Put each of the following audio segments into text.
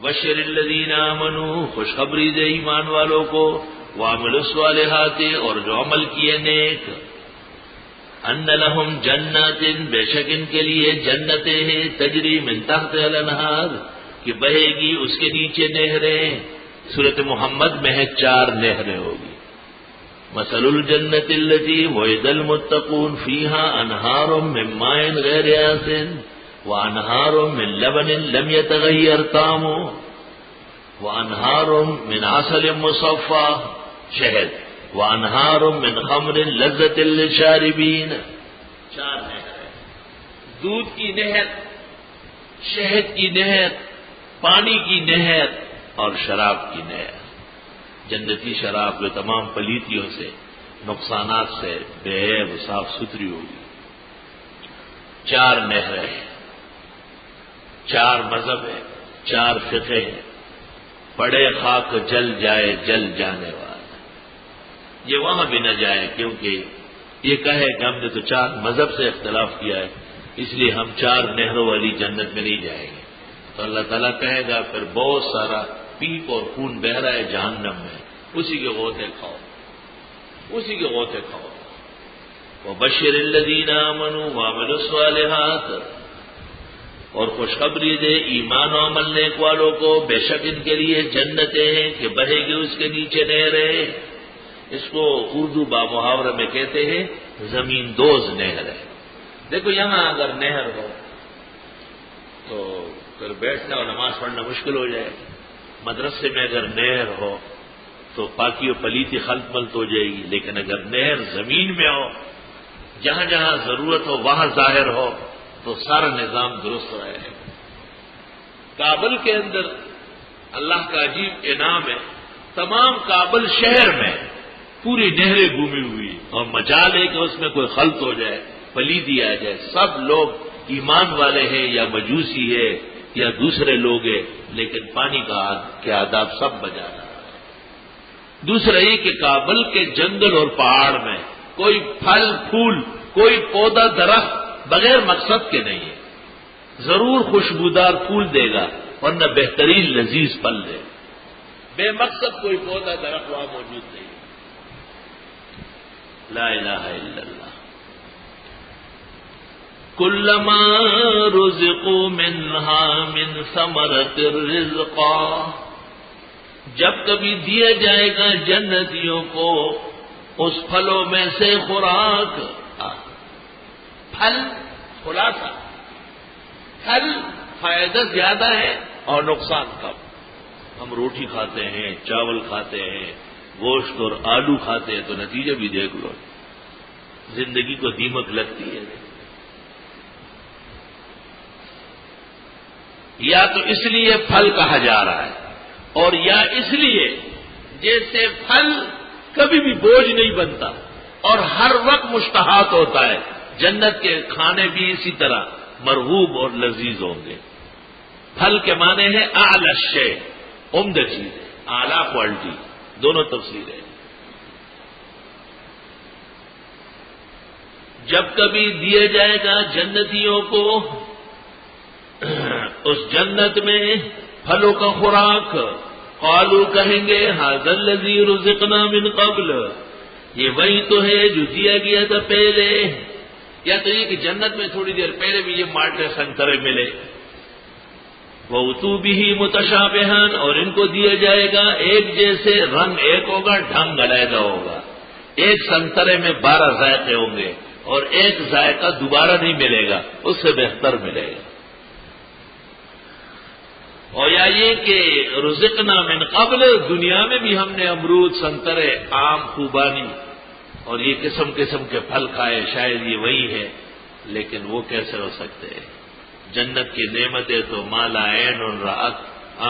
وبشر الذین آمنوا، خوشخبری دے ایمان والوں کو، وعملوا الصالحات، اور جو عمل کیے نیک، ان لہم جنات، بے شک ان کے لیے جنتیں ہیں، تجری من تحت الانہار، کہ بہے گی اس کے نیچے نہریں. سورۃ محمد میں ہے 4 نہریں ہوگی. مثل الجنت التي وعد المتقون فيها انہار من ماء غیر آسن وانہار من لبن لم يتغیر طعمه وانہار من عسل مصفى شہد وانہار من خمر لذت للشاربین. 4 نہریں، دودھ کی نہر، شہد کی نہر، پانی کی نہر اور شراب کی نہر. جنتی شراب جو تمام پلیتیوں سے، نقصانات سے بے عیب صاف ستھری ہوگی. 4 نہریں ہیں، 4 مذہب ہیں، 4 فقہ ہیں. پڑے خاک جل جائے جل جانے والا، یہ وہاں بھی نہ جائے، کیونکہ یہ کہے کہ ہم نے تو 4 مذہب سے اختلاف کیا ہے، اس لیے ہم 4 نہروں والی جنت میں نہیں جائیں گے. تو اللہ تعالیٰ کہے گا پھر بہت سارا پیپ اور خون بہ رہا ہے جہنم میں، اسی کے غوطے کھاؤ، اسی کے غوطے کھاؤ. وبشر الذین آمنوا وعملوا الصالحات، اور خوشخبری دے ایمان و عمل نیک والوں کو، بے شک ان کے لیے جنتیں ہیں کہ بہے گی اس کے نیچے نہریں. اس کو اردو با محاورہ میں کہتے ہیں زمین دوز نہر ہے. دیکھو یہاں اگر نہر ہو تو پھر بیٹھنا اور نماز پڑھنا مشکل ہو جائے. مدرسے میں اگر نہر ہو تو پاکی و پلیتی خلط ملط ہو جائے گی. لیکن اگر نہر زمین میں ہو، جہاں جہاں ضرورت ہو وہاں ظاہر ہو، تو سارا نظام درست رہے گا. کابل کے اندر اللہ کا عجیب انعام ہے، تمام کابل شہر میں پوری نہریں گھومی ہوئی، اور مجال ہے کہ اس میں کوئی خلط ہو جائے، پلیتی آ جائے. سب لوگ ایمان والے ہیں یا مجوسی ہے یا دوسرے لوگ ہیں، لیکن پانی کے آداب سب بجا رہا ہے. دوسرا یہ کہ کابل کے جنگل اور پہاڑ میں کوئی پھل پھول، کوئی پودا درخت بغیر مقصد کے نہیں ہے. ضرور خوشبودار پھول دے گا ورنہ بہترین لذیذ پھل دے. بے مقصد کوئی پودا درخت وہاں موجود نہیں. لا الہ الا اللہ. کلما رزقوا منها من ثمرۃ الرزقا، جب کبھی دیا جائے گا جنتیوں کو اس پھلوں میں سے خوراک. پھل خلاصہ، پھل فائدہ زیادہ ہے اور نقصان کم. ہم روٹی کھاتے ہیں، چاول کھاتے ہیں، گوشت اور آلو کھاتے ہیں، تو نتیجہ بھی دیکھ لو، زندگی کو دیمک لگتی ہے. یا تو اس لیے پھل کہا جا رہا ہے، اور یا اس لیے جیسے پھل کبھی بھی بوجھ نہیں بنتا اور ہر وقت مشتہات ہوتا ہے، جنت کے کھانے بھی اسی طرح مرغوب اور لذیذ ہوں گے. پھل کے معنی ہے اعلی الشیء، عمدہ چیز ہے، اعلیٰ کوالٹی، دونوں تفسیر ہے. جب کبھی دیا جائے گا جنتیوں کو اس جنت میں پھلوں کا خوراک، قالوا کہیں گے ھذا الذی رزقنا من قبل، یہ وہی تو ہے جو دیا گیا تھا پہلے. یا تو یہ کہ جنت میں تھوڑی دیر پہلے بھی یہ مالٹے سنترے ملے. وَأُتُوا بِهِ مُتَشَابِهًا، اور ان کو دیا جائے گا ایک جیسے، رنگ ایک ہوگا، ڈھنگ علیحدہ ہوگا. ایک سنترے میں 12 ذائقے ہوں گے اور ایک ذائقہ دوبارہ نہیں ملے گا، اس سے بہتر ملے گا. اور یا یہ کہ رزقنا من قبل، دنیا میں بھی ہم نے امرود، سنترے، آم، خوبانی اور یہ قسم قسم کے پھل کھائے، شاید یہ وہی ہے. لیکن وہ کیسے ہو سکتے ہیں؟ جنت کی نعمتیں تو ما لا عین رأت،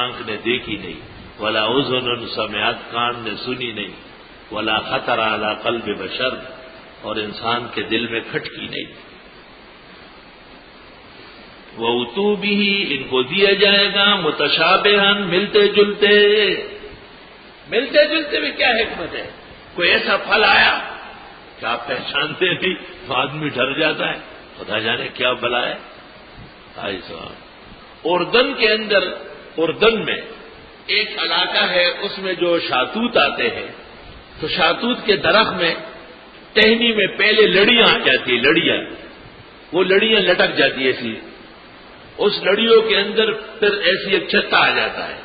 آنکھ نے دیکھی نہیں، ولا اذن سمعت، کان نے سنی نہیں، ولا خطر علی قلب بشر، اور انسان کے دل میں کھٹکی نہیں. وَأُتُوا بِهِ، ان کو دیا جائے گا متشابہاً، ملتے جلتے. ملتے جلتے میں کیا حکمت ہے؟ کوئی ایسا پھل آیا کہ آپ پہچانتے نہیں تو آدمی ڈر جاتا ہے، خدا جانے کیا بلا ہے. اردن کے اندر اردن میں ایک علاقہ ہے، اس میں جو شاہتوت آتے ہیں، تو شاہتوت کے درخت میں ٹہنی میں پہلے لڑیاں آ جاتی ہیں، لڑیاں، وہ لڑیاں لٹک جاتی ہے ایسی، اس لڑیوں کے اندر پھر ایسی ایک چھتا آ جاتا ہے،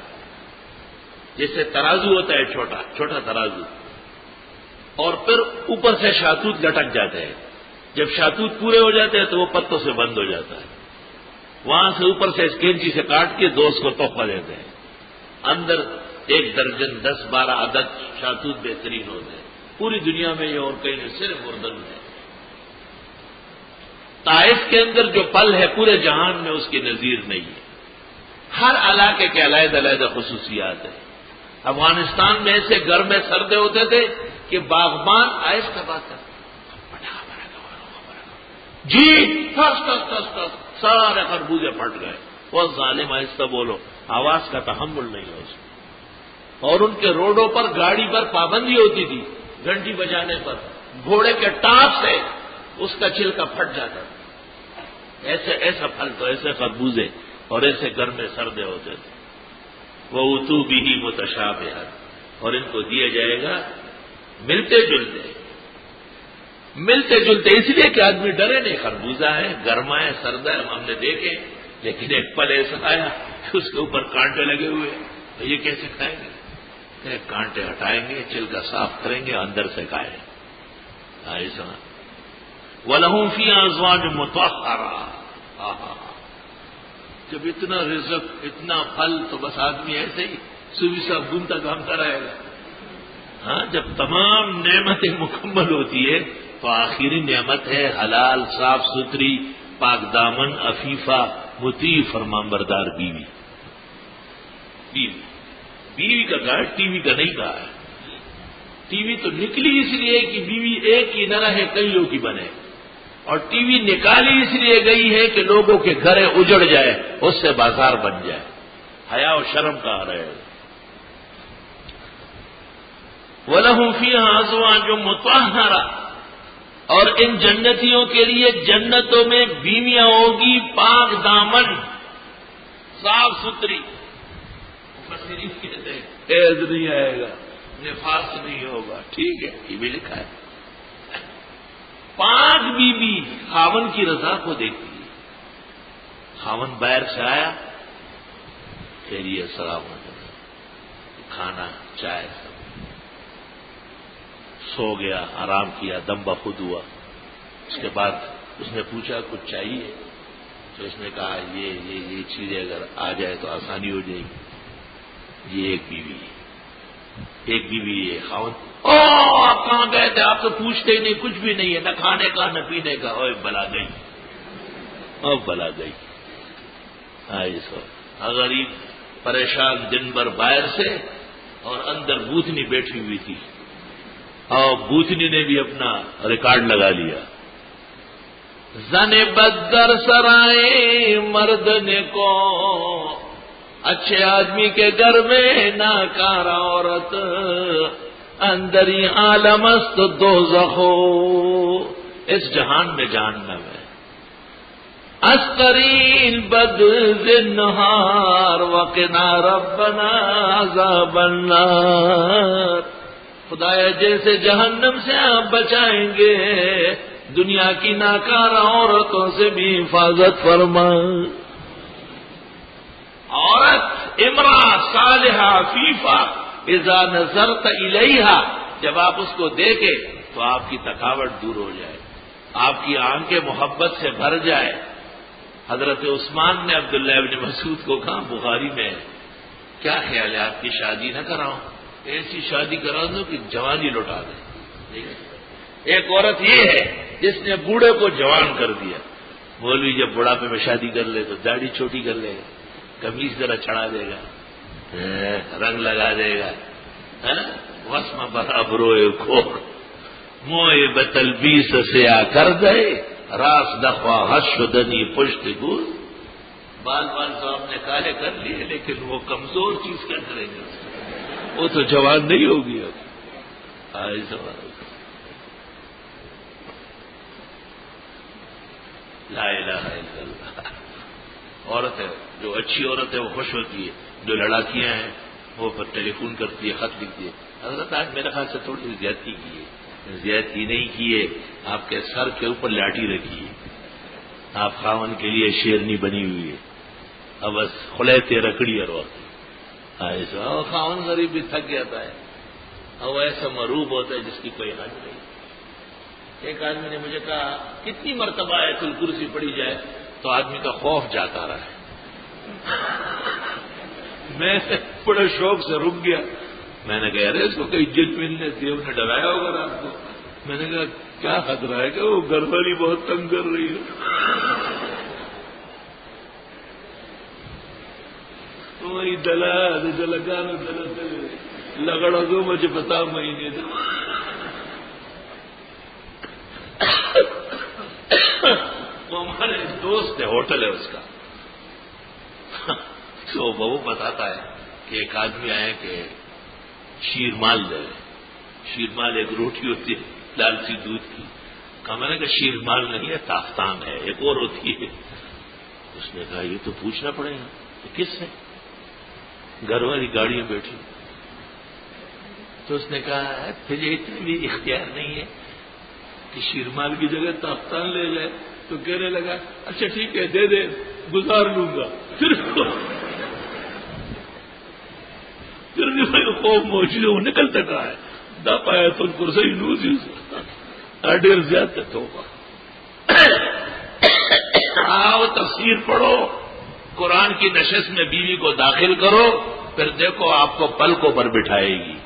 جیسے ترازو ہوتا ہے، چھوٹا چھوٹا ترازو، اور پھر اوپر سے شاہتوت لٹک جاتے ہیں۔ جب شاہتوت پورے ہو جاتے ہیں تو وہ پتوں سے بند ہو جاتا ہے، وہاں سے اوپر سے کینچی سے کاٹ کے دوست کو تحفہ دیتے ہیں، اندر 1 درجن 10-12 عدد شاہتوت بہترین ہوتے ہیں، پوری دنیا میں یہ اور کہیں نہیں، صرف اردن میں۔ طائف کے اندر جو پل ہے پورے جہان میں اس کی نظیر نہیں ہے۔ ہر علاقے کے علیحدہ علیحدہ خصوصیات ہیں۔ افغانستان میں ایسے گرم سردے ہوتے تھے کہ باغبان آہستہ بات کرتے جی ٹس ٹس ٹس ٹس سارے خربوزے پھٹ گئے، وہ ظالم آہستہ بولو، آواز کا تحمل نہیں ہے اس کو۔ اور ان کے روڈوں پر گاڑی پر پابندی ہوتی تھی، گھنٹی بجانے پر گھوڑے کے ٹاپ سے اس کا چھلکا پھٹ جاتا تھا۔ ایسا پھل تو ایسے خربوزے اور ایسے گرمے سردے ہوتے تھے۔ وہ اتو بھی متشابہۃ، اور ان کو دیا جائے گا ملتے جلتے، اس لیے کہ آدمی ڈرے نہیں، خربوزہ ہے، گرما ہے، سردا ہے، ہم نے دیکھے، لیکن ایک پل ایسا آیا کہ اس کے اوپر کانٹے لگے ہوئے، تو یہ کیسے کھائیں گے؟ کہ کانٹے ہٹائیں گے، چھلکا صاف کریں گے، اندر سے کھائیں۔ ایسا وَلَهُمْ فِيهَا أَزْوَاجٌ مُطَهَّرَةٌ، جب اتنا رزق، اتنا پھل، تو بس آدمی ایسے ہی صبح سے گھومتا گھامتا رہے گا۔ ہاں، جب تمام نعمتیں مکمل ہوتی ہے تو آخری نعمت ہے حلال، صاف ستھری، پاک دامن، عفیفہ، مطیع، فرمانبردار بیوی۔ بیوی کا کہا ہے، ٹی وی کا نہیں کہا ہے۔ ٹی وی تو نکلی اس لیے کہ بیوی ایک ہی نہ رہے، کئیوں کی بنے، اور ٹی وی نکالی اس لیے گئی ہے کہ لوگوں کے گھر اجڑ جائے، اس سے بازار بن جائے۔ حیا و شرم کہا رہے ہیں۔ وَلَهُمْ فِيهَا أَزْوَاجٌ مُطَهَّرَةٌ، اور ان جنتیوں کے لیے جنتوں میں بیویاں ہوگی پاک دامن، صاف ستھری۔ مفسرین کہتے ہیں حیض نہیں آئے گا، نفاس نہیں ہوگا، ٹھیک ہے، یہ بھی لکھا ہے۔ پاک بیوی خاون کی رضا کو دیکھتی ہے۔ خاون باہر سے آیا، خیریت، السلام علیکم، کھانا، چائے، سو گیا، آرام کیا، دم بخود ہوا۔ اس کے بعد اس نے پوچھا کچھ چاہیے، تو اس نے کہا یہ چیزیں اگر آ جائے تو آسانی ہو جائے گی۔ یہ ایک بیوی ہے خاون۔ آپ کہاں گئے تھے؟ آپ تو پوچھتے ہی نہیں، کچھ بھی نہیں ہے، نہ کھانے کا نہ پینے کا۔ اوہ بلا گئی، بلا گئی۔ غریب پریشان دن بھر باہر سے، اور اندر بوتنی بیٹھی ہوئی تھی، اور بوتنی نے بھی اپنا ریکارڈ لگا لیا۔ زن بدر سرائے مردنے کو، اچھے آدمی کے گھر میں ناکار عورت، اندری عالم است دوزخو، اس جہان میں جہنم ہے۔ اسقرین بد النہار وقنا ربنا عذاب النار، خدایا جیسے جہنم سے آپ بچائیں گے، دنیا کی ناکار عورتوں سے بھی حفاظت فرما۔ عورت امرأة صالحہ عفیفہ اذا نظرت الیہا، جب آپ اس کو دیکھیں تو آپ کی تھکاوٹ دور ہو جائے، آپ کی آنکھیں محبت سے بھر جائے۔ حضرت عثمان نے عبداللہ ابن مسعود کو کہا، بخاری میں، کیا خیال ہے آپ کی شادی نہ کراؤں؟ ایسی شادی کرا دو کہ جوانی لوٹا دے۔ ایک عورت یہ ہے جس نے بوڑھے کو جوان کر دیا۔ مولوی جب بڑھاپے میں شادی کر لے تو داڑھی چھوٹی کر لے گا، قمیص ذرا چڑھا دے گا، رنگ لگا دے گا، وسم برابروئے کھوک موئے بتلبیس سے آ کر دے، راس دخوا حس شدنی پشت گول۔ بال تو آپ نے کالے کر لیے، لیکن وہ کمزور چیز کیا کریں گے؟ وہ تو جوان نہیں ہوگی اب۔ لا الہ الا اللہ۔ عورت ہے جو اچھی عورت ہے وہ خوش ہوتی ہے، جو لڑاکیاں ہیں وہ پر ٹیلی فون کرتی ہے، خط لکھتی ہے، حضرت آج میرے خیال سے تھوڑی سی زیادتی کی ہے، زیادتی نہیں کی ہے، آپ کے سر کے اوپر لاٹھی رکھی ہے، آپ خاون کے لیے شیرنی بنی ہوئی ہے، اب بس خلیتے رکڑی اور وقت ایسا، اور خاون غریب بھی تھک جاتا ہے، اور ایسا مروب ہوتا ہے جس کی کوئی حد نہیں۔ ایک آدمی نے مجھے کہا کتنی مرتبہ آیت الکرسی پڑھی جائے تو آدمی کا خوف جاتا رہا ہے۔ میں بڑے شوق سے رک گیا، میں نے کہا ارے اس کو کئی جن ملنے دیو نے ڈرایا ہوگا رات کو۔ میں نے کہا کیا خطرہ ہے کہ وہ گھر والی بہت تنگ کر رہی ہے، وہی دلگان لگڑ دو مجھے بتا مہینے دو۔ وہ ہمارے دوست ہے، ہوٹل ہے اس کا، تو وہ بتاتا ہے کہ ایک آدمی آئے کہ شیرمال دے، شیرمال ایک روٹی ہوتی ہے لال سی دودھ کی، کہا میں نے کہا شیرمال نہیں ہے، تافتان ہے، ایک اور ہوتی ہے۔ اس نے کہا یہ تو پوچھنا پڑے گا، تو کس ہے؟ گھر والی گاڑی میں بیٹھی۔ تو اس نے کہا تجھے اتنی بھی اختیار نہیں ہے کہ شیرمال کی جگہ تافتان لے جائے؟ تو کہنے لگا اچھا ٹھیک ہے دے دے، گزار لوں گا۔ پھر بھی بھائی خوف موجود وہ نکلتا کہا ہے، دا پایا تو کرسی نوز ڈیر زیادہ توبہ۔ آؤ تفسیر پڑھو، قرآن کی نشست میں بیوی کو داخل کرو، پھر دیکھو آپ کو پلکوں پر بٹھائے گی۔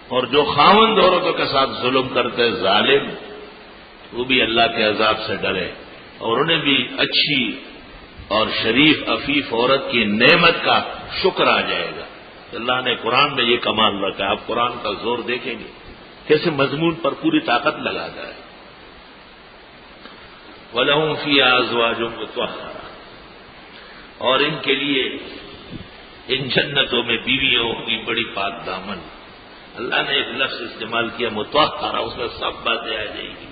اور جو خاوند عورتوں کے ساتھ ظلم کرتے ظالم، وہ بھی اللہ کے عذاب سے ڈرے، اور انہیں بھی اچھی اور شریف عفیف عورت کی نعمت کا شکر آ جائے گا۔ اللہ نے قرآن میں یہ کمال رکھا ہے، آپ قرآن کا زور دیکھیں گے کیسے مضمون پر پوری طاقت لگا جائے۔ وَلَهُمْ فِيهَا أَزْوَاجٌ مُطَهَّرَةٌ، اور ان کے لیے ان جنتوں میں بیویاں ہوگی بڑی پاک دامن۔ اللہ نے ایک لفظ استعمال کیا مطہرہ، اس میں سب باتیں آ جائیں گی،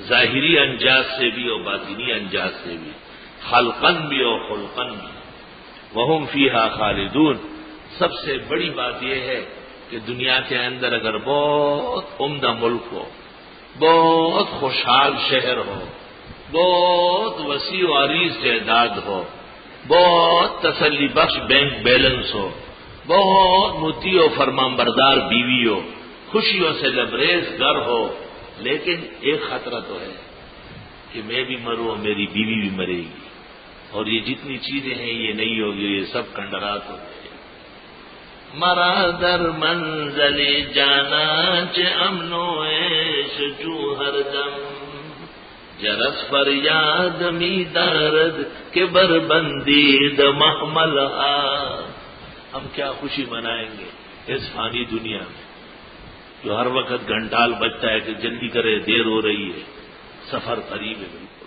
ظاہری انجاز سے بھی اور باطنی انجاز سے بھی، خلقن بھی اور خلقن بھی۔ وَهُمْ فِيهَا خَالِدُونَ، سب سے بڑی بات یہ ہے کہ دنیا کے اندر اگر بہت عمدہ ملک ہو، بہت خوشحال شہر ہو، بہت وسیع و عریض جائیداد ہو، بہت تسلی بخش بینک بیلنس ہو، بہت مطیع و فرمانبردار بیوی ہو، خوشیوں سے لبریز گھر ہو، لیکن ایک خطرہ تو ہے کہ میں بھی مروں اور میری بیوی بھی مرے گی، اور یہ جتنی چیزیں ہیں یہ نہیں ہوگی، یہ سب کنڈرات ہو گئے۔ مرا در منزل جانا چ امن و عیش جو ہر دم، جرس پر یاد می دارد کہ بربندید محمل۔ ہم کیا خوشی منائیں گے اس فانی دنیا میں جو ہر وقت گھنٹال بجتا ہے کہ جلدی کرے، دیر ہو رہی ہے، سفر قریب ہے بالکل۔